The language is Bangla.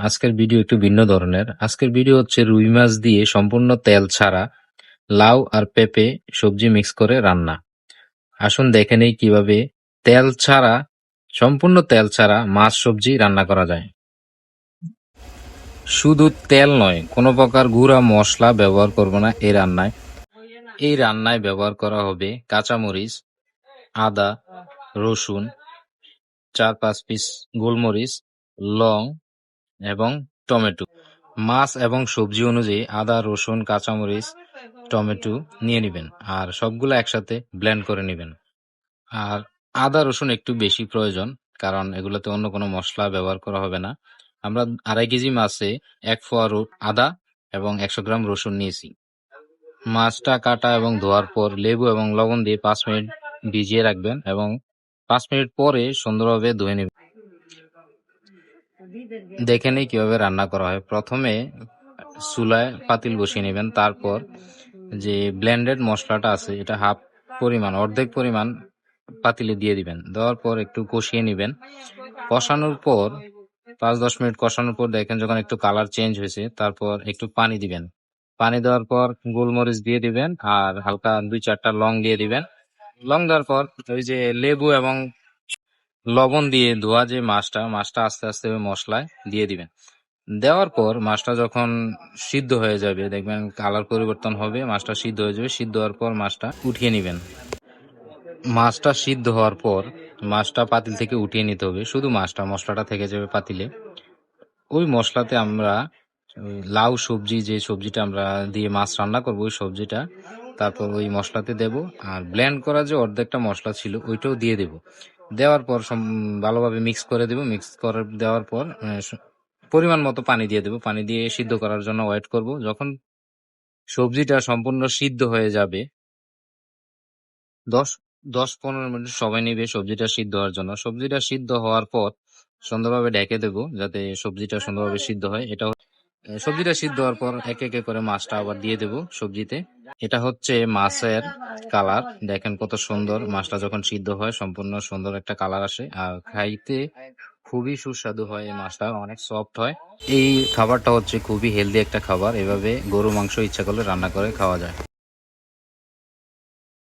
আজকের ভিডিও একটু ভিন্ন ধরনের। আজকের ভিডিও হচ্ছে রুই মাছ দিয়ে সম্পূর্ণ তেল ছাড়া লাউ আর পেঁপে সবজি মিক্স করে রান্না। আসুন দেখে নেই কিভাবে সম্পূর্ণ তেল ছাড়া মাছ সবজি রান্না করা যায়। শুধু তেল নয়, কোনো প্রকার গুঁড়া মশলা ব্যবহার করব না এই রান্নায়। এই রান্নায় ব্যবহার করা হবে কাঁচামরিচ, আদা, রসুন, 4-5 পিস গোলমরিচ, লং এবং টমেটো। মাছ এবং সবজি অনুযায়ী আদা, রসুন, কাঁচামরিচ, টমেটো নিয়ে নিবেন আর সবগুলো একসাথে ব্লেন্ড করে নিবেন। আর আদা রসুন একটু বেশি প্রয়োজন, কারণ এগুলোতে অন্য কোনো মশলা ব্যবহার করা হবে না। আমরা 2.5 কেজি মাছে 1 পোয়া আদা এবং 100 গ্রাম রসুন নিয়েছি। মাছটা কাটা এবং ধোয়ার পর লেবু এবং লবণ দিয়ে 5 মিনিট ভিজিয়ে রাখবেন এবং 5 মিনিট পরে সুন্দরভাবে ধুয়ে নেবেন। দেখে নেই কিভাবে রান্না করা হয়। প্রথমে চুলায় পাতিল বসিয়ে নেবেন, তারপর যে ব্লেন্ডেড মশলাটা আছে এটা অর্ধেক পরিমাণ পাতিলে দিয়ে দিবেন। দেওয়ার পর একটু কষিয়ে নেবেন। কষানোর পর 5-10 মিনিট কষানোর পর দেখেন যখন একটু কালার চেঞ্জ হয়েছে, তারপর একটু পানি দিবেন। পানি দেওয়ার পর গোলমরিচ দিয়ে দিবেন আর হালকা 2-4টা লং দিয়ে দিবেন। লং দেওয়ার পর ওই যে লেবু এবং লবণ দিয়ে ধোয়া যে মাছটা আস্তে আস্তে ওই মশলায় দিয়ে দিবেন। দেওয়ার পর মাছটা যখন সিদ্ধ হয়ে যাবে, দেখবেন কালার পরিবর্তন হবে, মাছটা সিদ্ধ হয়ে যাবে। সিদ্ধ হওয়ার পর মাছটা উঠিয়ে নিবেন। মাছটা সিদ্ধ হওয়ার পর মাছটা পাতিল থেকে উঠিয়ে নিতে হবে। শুধু মশলাটা থেকে যাবে পাতিলে। ওই মশলাতে আমরা ওই লাউ সবজি, যে সবজিটা আমরা দিয়ে মাছ রান্না করবো, ওই সবজিটা তারপর ওই মশলাতে দেব। আর ব্লেন্ড করা যে অর্ধেকটা মশলা ছিল ওইটাও দিয়ে দেব। দেওয়ার পর ভালোভাবে মিক্স করে দেব। মিক্স করে দেওয়ার পর পরিমাণ মতো পানি দিয়ে দেব। পানি দিয়ে সিদ্ধ করার জন্য ওয়েট করব। যখন সবজিটা সম্পূর্ণ সিদ্ধ হয়ে যাবে, 10-15 মিনিট সময় নেবে সবজিটা সিদ্ধ হওয়ার জন্য। সবজিটা সিদ্ধ হওয়ার পর সুন্দরভাবে ঢেকে দেব, যাতে সবজিটা সুন্দরভাবে সিদ্ধ হয়। সবজিটা সিদ্ধ হওয়ার পর একে একে করে মাছটা আবার দিয়ে দেব সবজিতে। এটা হচ্ছে মাছের কালার। দেখেন কত সুন্দর। মাছটা যখন সিদ্ধ হয় সম্পূর্ণ সুন্দর একটা কালার আসে আর খাইতে খুবই সুস্বাদু হয়। এই মাছটা অনেক সফট হয়। এই খাবারটা হচ্ছে খুবই হেলদি একটা খাবার। এভাবে গরু মাংস ইচ্ছা করলে রান্না করে খাওয়া যায়।